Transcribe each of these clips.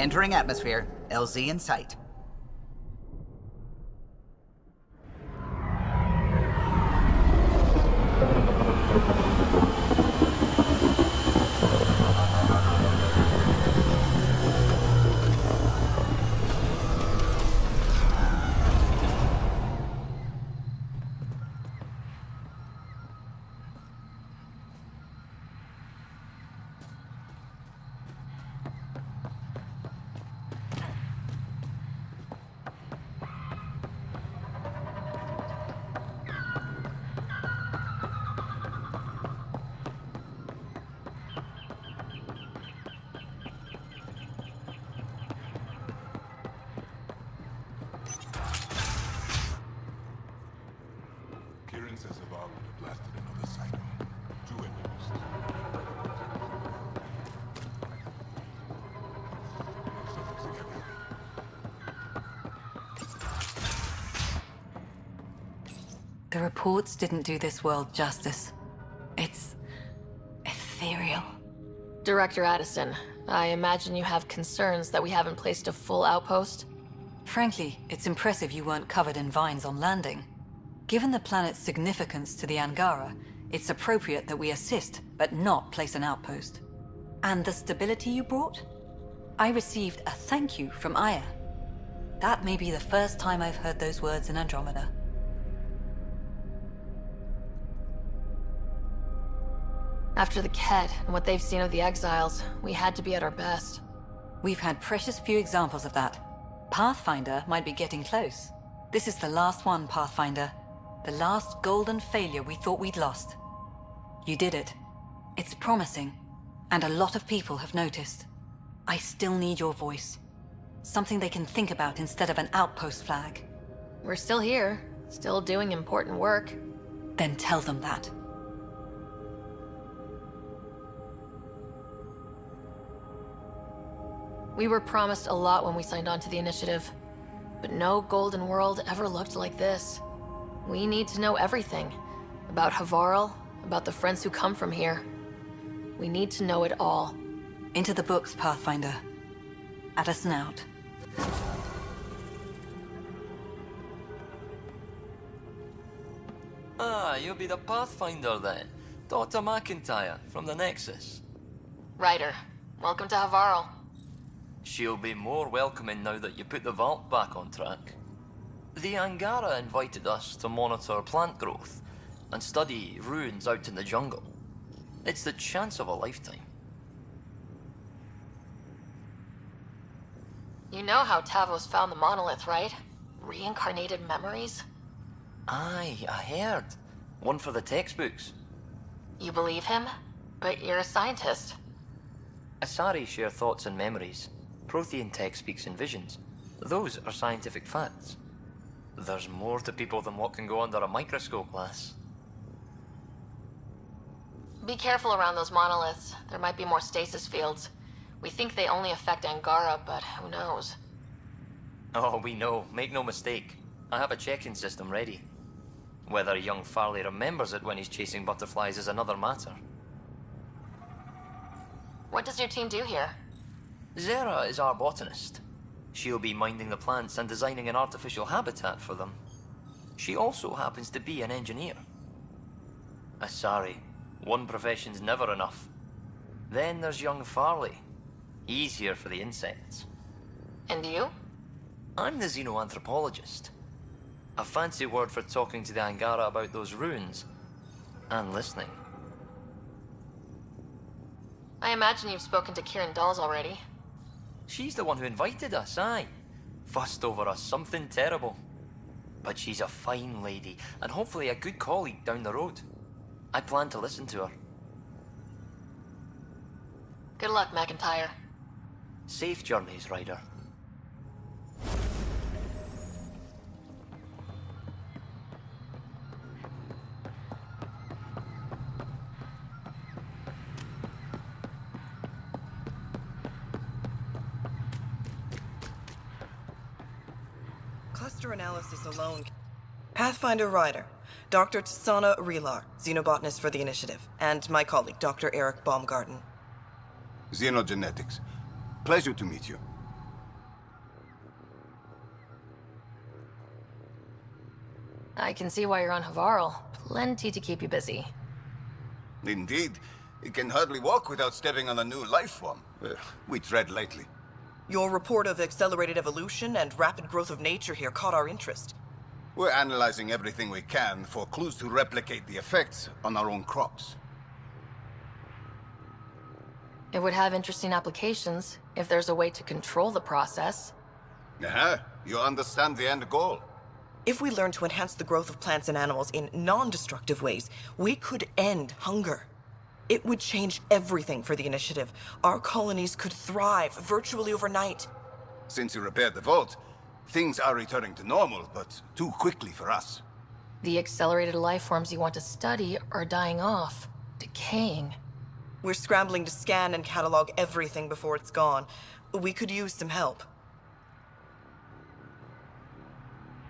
Entering atmosphere. LZ in sight. Says Avar would have blasted another cycle. 2 at least. The reports didn't do this world justice. It's ethereal. Director Addison, I imagine you have concerns that we haven't placed a full outpost? Frankly, it's impressive you weren't covered in vines on landing. Given the planet's significance to the Angara, it's appropriate that we assist, but not place an outpost. And the stability you brought? I received a thank you from Aya. That may be the first time I've heard those words in Andromeda. After the Kett and what they've seen of the exiles, we had to be at our best. We've had precious few examples of that. Pathfinder might be getting close. This is the last one, Pathfinder. The last golden failure we thought we'd lost. You did it. It's promising, and a lot of people have noticed. I still need your voice. Something they can think about instead of an outpost flag. We're still here, still doing important work. Then tell them that. We were promised a lot when we signed on to the initiative, but no golden world ever looked like this. We need to know everything. About Havarl, about the friends who come from here. We need to know it all. Into the books, Pathfinder. Addison out. Ah, you'll be the Pathfinder then. Dr. McIntyre from the Nexus. Ryder, welcome to Havarl. She'll be more welcoming now that you put the vault back on track. The Angara invited us to monitor plant growth and study ruins out in the jungle. It's the chance of a lifetime. You know how Tavos found the monolith, right? Reincarnated memories? Aye, I heard. One for the textbooks. You believe him? But you're a scientist. Asari share thoughts and memories. Prothean tech speaks in visions. Those are scientific facts. There's more to people than what can go under a microscope, lass. Be careful around those monoliths. There might be more stasis fields. We think they only affect Angara, but who knows? Oh, we know. Make no mistake. I have a check-in system ready. Whether young Farley remembers it when he's chasing butterflies is another matter. What does your team do here? Zera is our botanist. She'll be minding the plants and designing an artificial habitat for them. She also happens to be an engineer. Asari, one profession's never enough. Then there's young Farley. He's here for the insects. And you? I'm the xenoanthropologist. A fancy word for talking to the Angara about those ruins. And listening. I imagine you've spoken to Kieran Dawes already. She's the one who invited us, aye. Fussed over us something terrible. But she's a fine lady, and hopefully a good colleague down the road. I plan to listen to her. Good luck, McIntyre. Safe journeys, Ryder. Cluster analysis alone. Pathfinder Ryder, Dr. Tsana Relar, xenobotanist for the initiative, and my colleague, Dr. Eric Baumgarten. Xenogenetics. Pleasure to meet you. I can see why you're on Havarl. Plenty to keep you busy. Indeed. It can hardly walk without stepping on a new life form. We tread lightly. Your report of accelerated evolution and rapid growth of nature here caught our interest. We're analyzing everything we can for clues to replicate the effects on our own crops. It would have interesting applications if there's a way to control the process. You understand the end goal. If we learn to enhance the growth of plants and animals in non-destructive ways, we could end hunger. It would change everything for the initiative. Our colonies could thrive virtually overnight. Since you repaired the vault, things are returning to normal, but too quickly for us. The accelerated life forms you want to study are dying off, decaying. We're scrambling to scan and catalog everything before it's gone. We could use some help.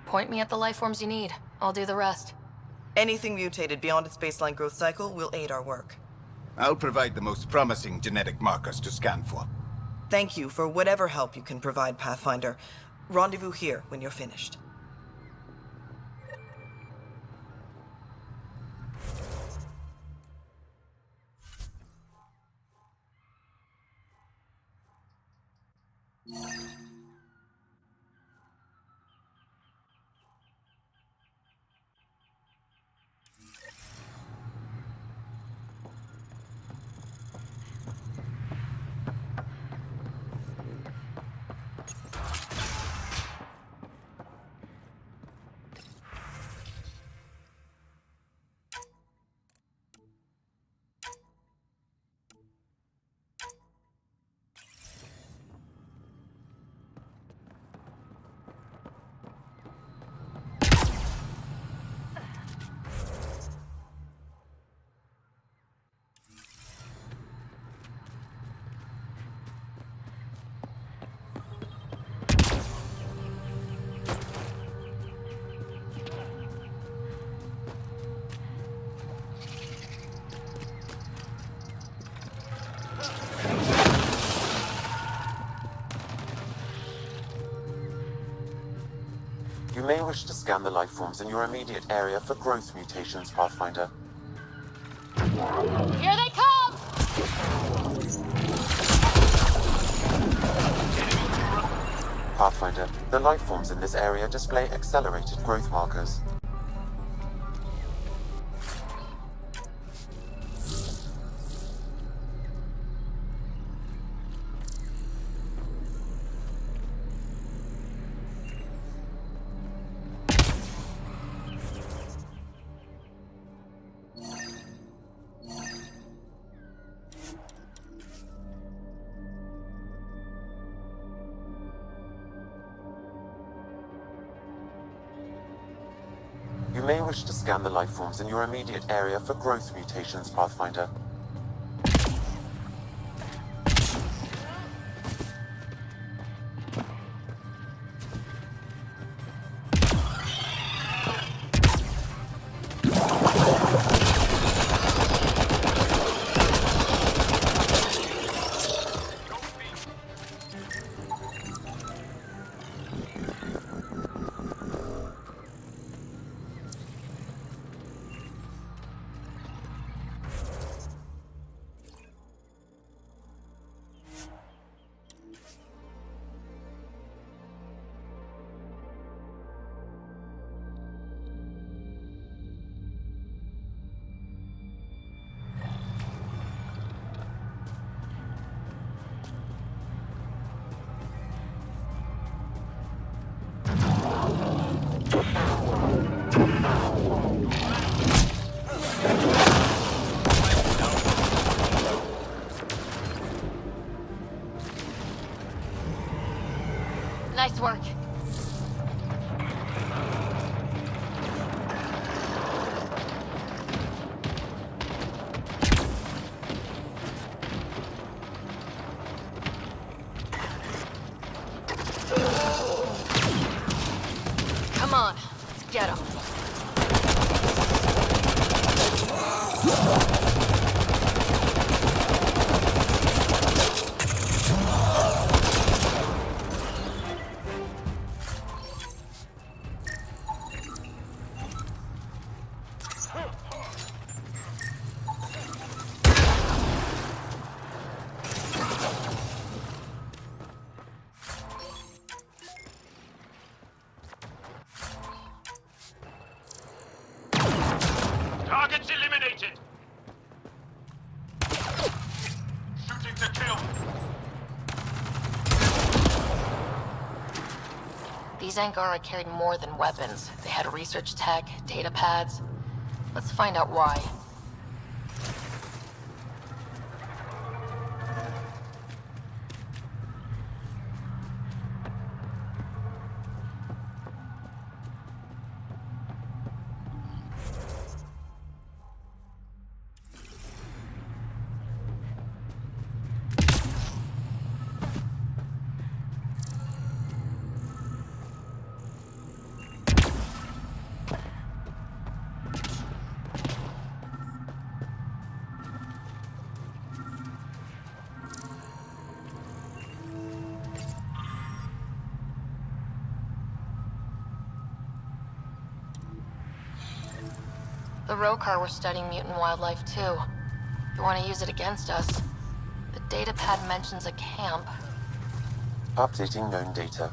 Point me at the life forms you need. I'll do the rest. Anything mutated beyond its baseline growth cycle will aid our work. I'll provide the most promising genetic markers to scan for. Thank you for whatever help you can provide, Pathfinder. Rendezvous here when you're finished. You may wish to scan the life forms in your immediate area for growth mutations, Pathfinder. Here they come! Pathfinder, the life forms in this area display accelerated growth markers. You may wish to scan the life forms in your immediate area for growth mutations, Pathfinder. Nice work. Come on, let's get him. These Angara carried more than weapons. They had research tech, data pads. Let's find out why. The Rokar were studying mutant wildlife too. They want to use it against us. The datapad mentions a camp. Updating known data.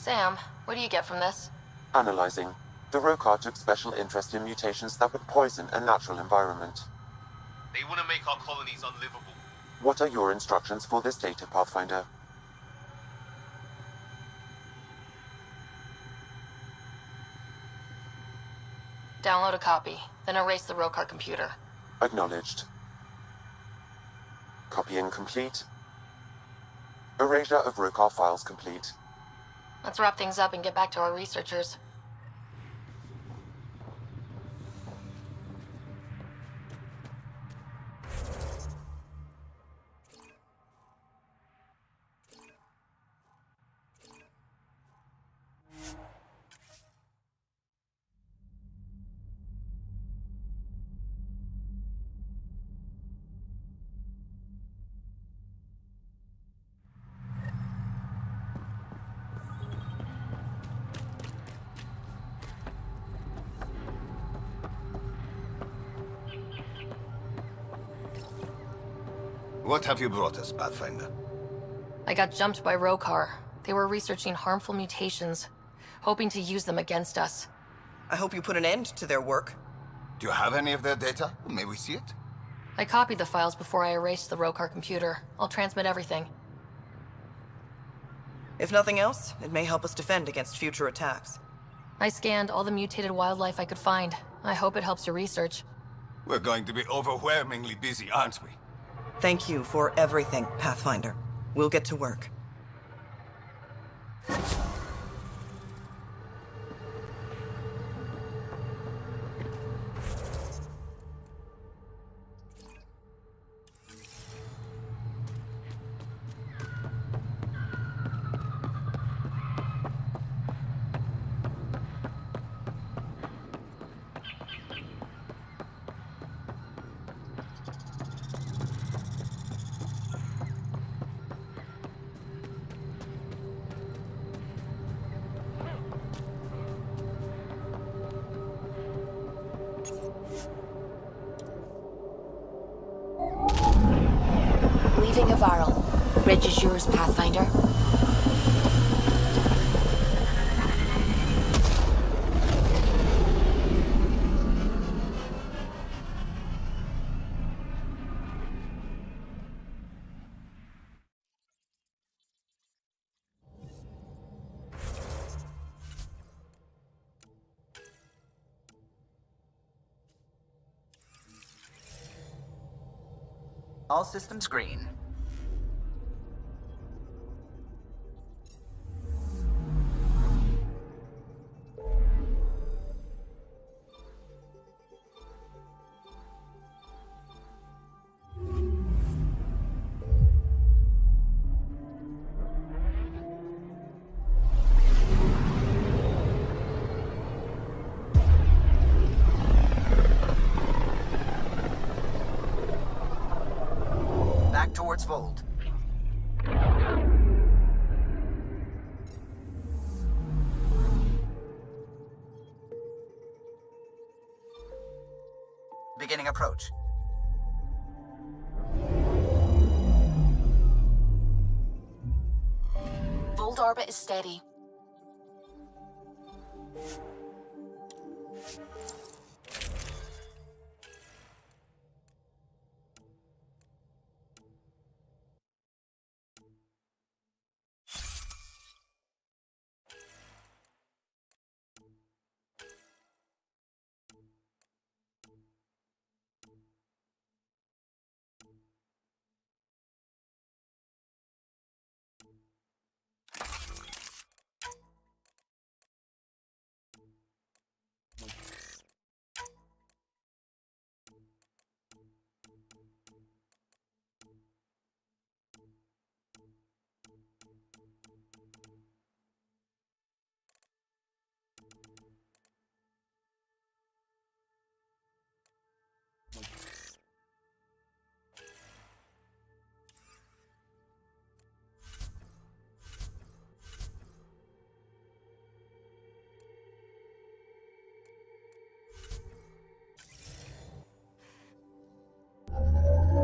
Sam, what do you get from this? Analyzing. The Rokar took special interest in mutations that would poison a natural environment. They want to make our colonies unlivable. What are your instructions for this data, Pathfinder? Download a copy, then erase the Rokar computer. Acknowledged. Copying complete. Erasure of Rokar files complete. Let's wrap things up and get back to our researchers. What have you brought us, Pathfinder? I got jumped by Rokar. They were researching harmful mutations, hoping to use them against us. I hope you put an end to their work. Do you have any of their data? May we see it? I copied the files before I erased the Rokar computer. I'll transmit everything. If nothing else, it may help us defend against future attacks. I scanned all the mutated wildlife I could find. I hope it helps your research. We're going to be overwhelmingly busy, aren't we? Thank you for everything, Pathfinder. We'll get to work. Leaving Avaril. Bridge is yours, Pathfinder. All systems green. Back towards Vold. Beginning approach. Bold orbit is steady.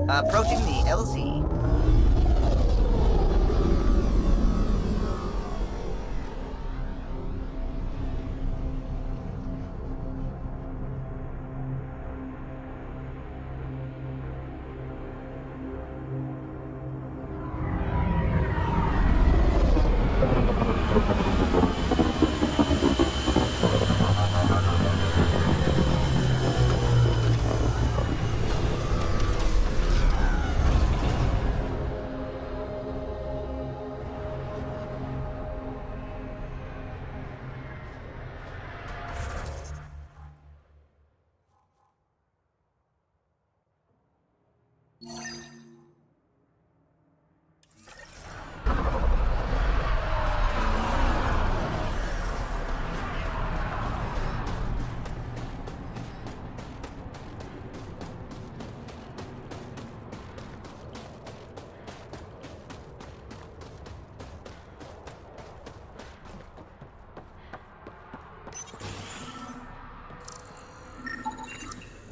Approaching the LZ.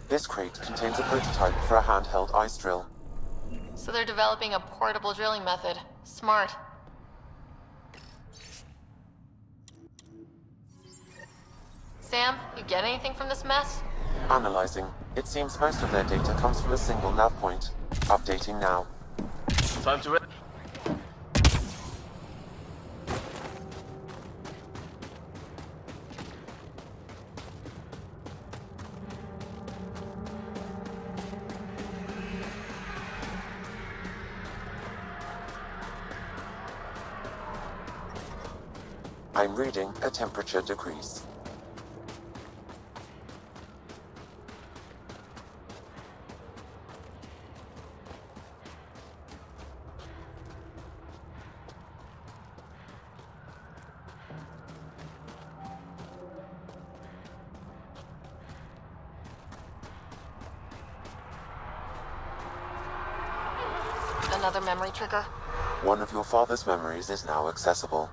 This crate contains a prototype for a handheld ice drill. So they're developing a portable drilling method. Smart. Sam, you get anything from this mess? Analyzing. It seems most of their data comes from a single nav point. Updating now. Time to... I'm reading a temperature decrease. Another memory trigger? One of your father's memories is now accessible.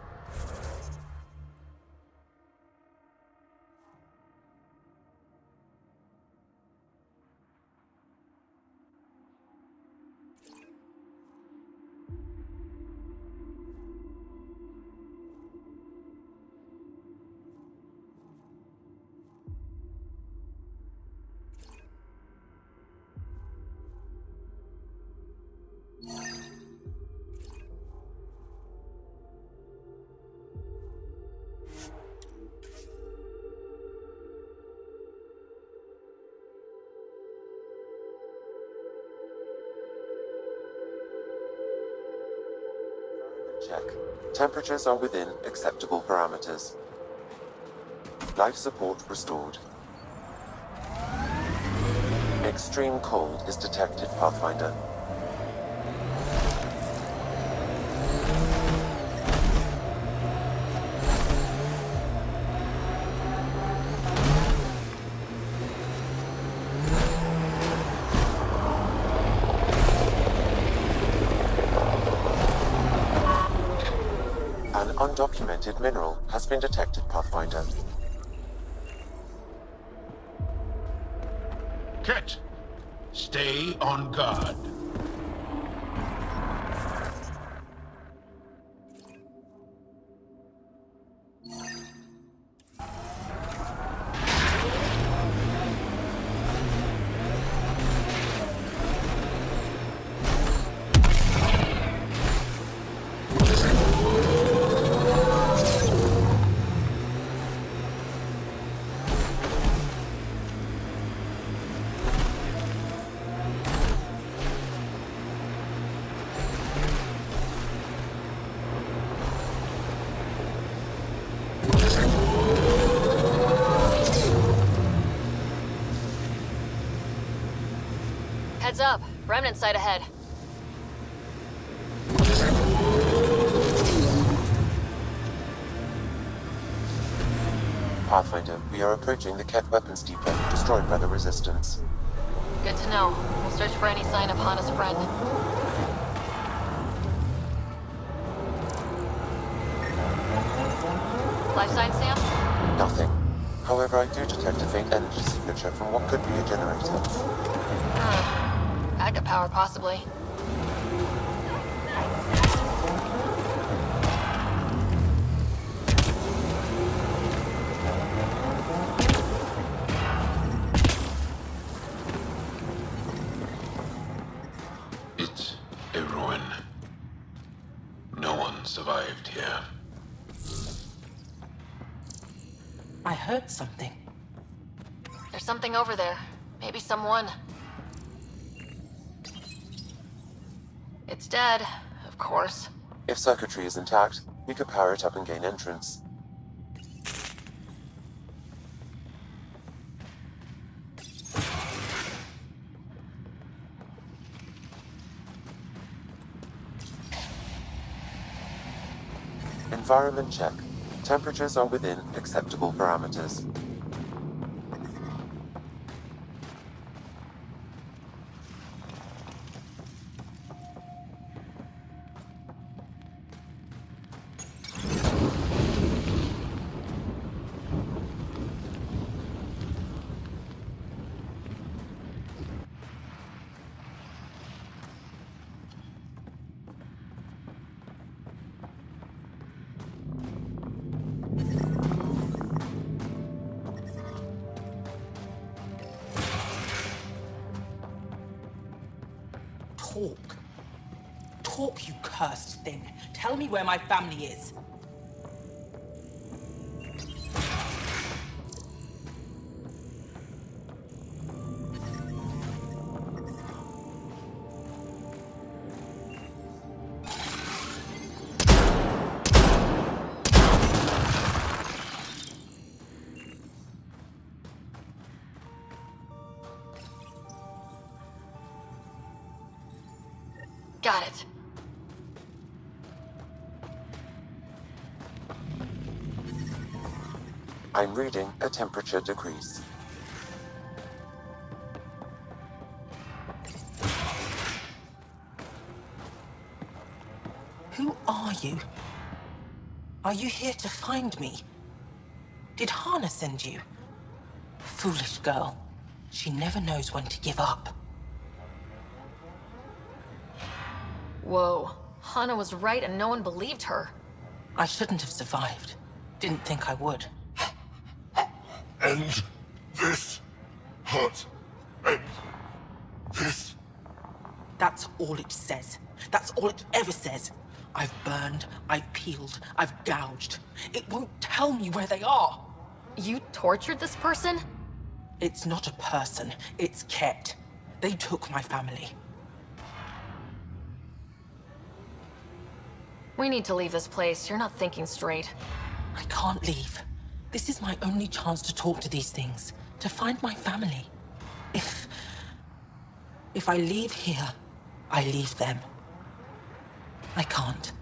Check. Temperatures are within acceptable parameters. Life support restored. Extreme cold is detected, Pathfinder. An undocumented mineral has been detected, Pathfinder. Ket, stay on guard. Heads up. Remnant site ahead. Pathfinder, we are approaching the Ket weapons depot destroyed by the Resistance. Good to know. We'll search for any sign of Hana's friend. Life sign, Sam? Nothing. However, I do detect a faint energy signature from what could be a generator. Backup power, possibly. It's a ruin. No one survived here. I heard something. There's something over there. Maybe someone. It's dead, of course. If circuitry is intact, we could power it up and gain entrance. Environment check. Temperatures are within acceptable parameters. Talk, you cursed thing. Tell me where my family is. Got it. I'm reading a temperature decrease. Who are you? Are you here to find me? Did Hana send you? Foolish girl. She never knows when to give up. Whoa. Hana was right and no one believed her. I shouldn't have survived. Didn't think I would. End this hurt. End this. That's all it says. That's all it ever says. I've burned, I've peeled, I've gouged. It won't tell me where they are. You tortured this person? It's not a person, it's Ket. They took my family. We need to leave this place. You're not thinking straight. I can't leave. This is my only chance to talk to these things, to find my family. If I leave here, I leave them. I can't.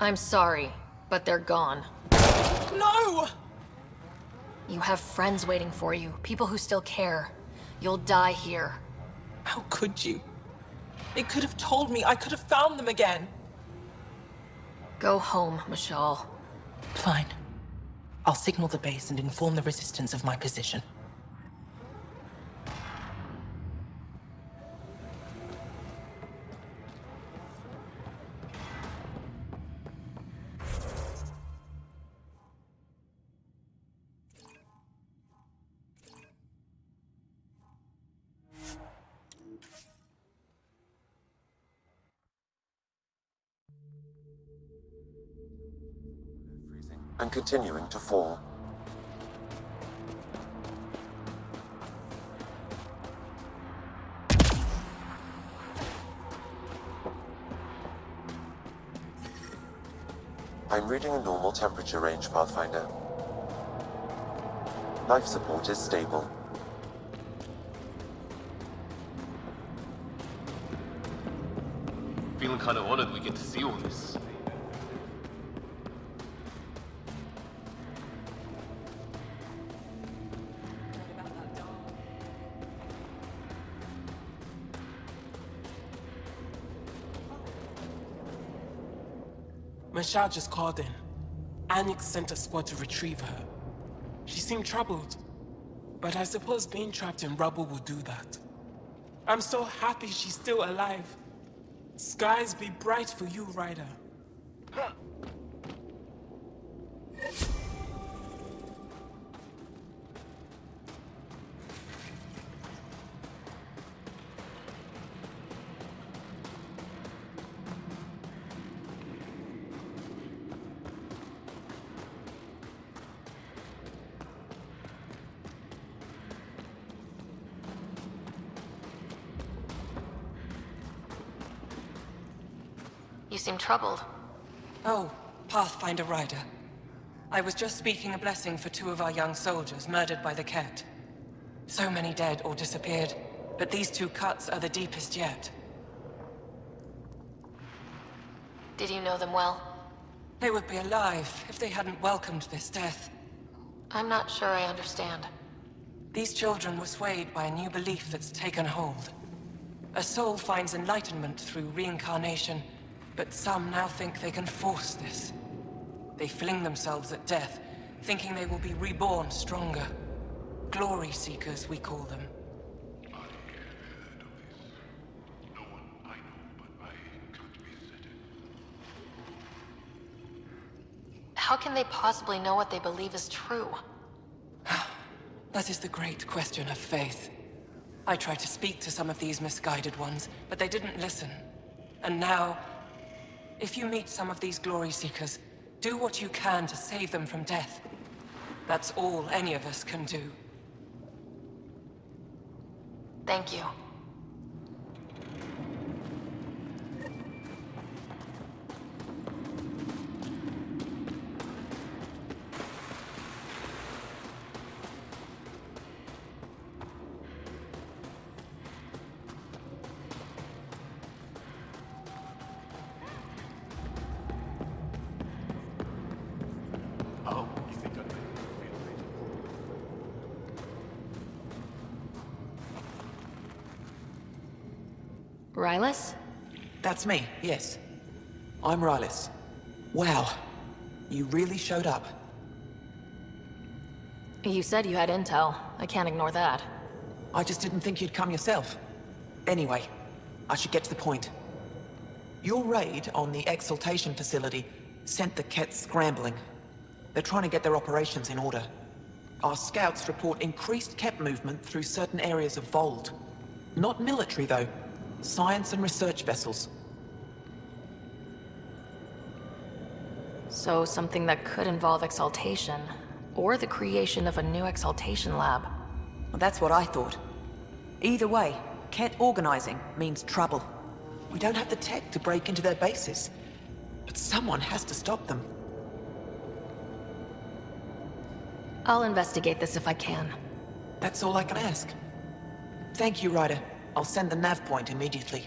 I'm sorry, but they're gone. No! You have friends waiting for you, people who still care. You'll die here. How could you? They could have told me. I could have found them again. Go home, Mashal. Fine. I'll signal the base and inform the Resistance of my position. And continuing to fall. I'm reading a normal temperature range, Pathfinder. Life support is stable. Feeling kind of honored we get to see all this. Mashal just called in. Anix sent a squad to retrieve her. She seemed troubled, but I suppose being trapped in rubble will do that. I'm so happy she's still alive. Skies be bright for you, Ryder. You seem troubled. Oh, Pathfinder Ryder. I was just speaking a blessing for 2 of our young soldiers murdered by the Ket. So many dead or disappeared, but these 2 cuts are the deepest yet. Did you know them well? They would be alive if they hadn't welcomed this death. I'm not sure I understand. These children were swayed by a new belief that's taken hold. A soul finds enlightenment through reincarnation, But some now think they can force this. They fling themselves at death, thinking they will be reborn stronger. Glory seekers, we call them. How can they possibly know what they believe is true? That is the great question of faith. I tried to speak to some of these misguided ones, but they didn't listen. And now, if you meet some of these glory seekers, do what you can to save them from death. That's all any of us can do. Thank you. Oh, you think I'd make you feel later? Rylus? That's me, yes. I'm Rylus. Wow. You really showed up. You said you had intel. I can't ignore that. I just didn't think you'd come yourself. Anyway, I should get to the point. Your raid on the exaltation facility sent the Kets scrambling. They're trying to get their operations in order. Our scouts report increased Ket movement through certain areas of Vold. Not military, though. Science and research vessels. So something that could involve exaltation, or the creation of a new exaltation lab. Well, that's what I thought. Either way, Ket organizing means trouble. We don't have the tech to break into their bases. But someone has to stop them. I'll investigate this if I can. That's all I can ask. Thank you, Ryder. I'll send the nav point immediately.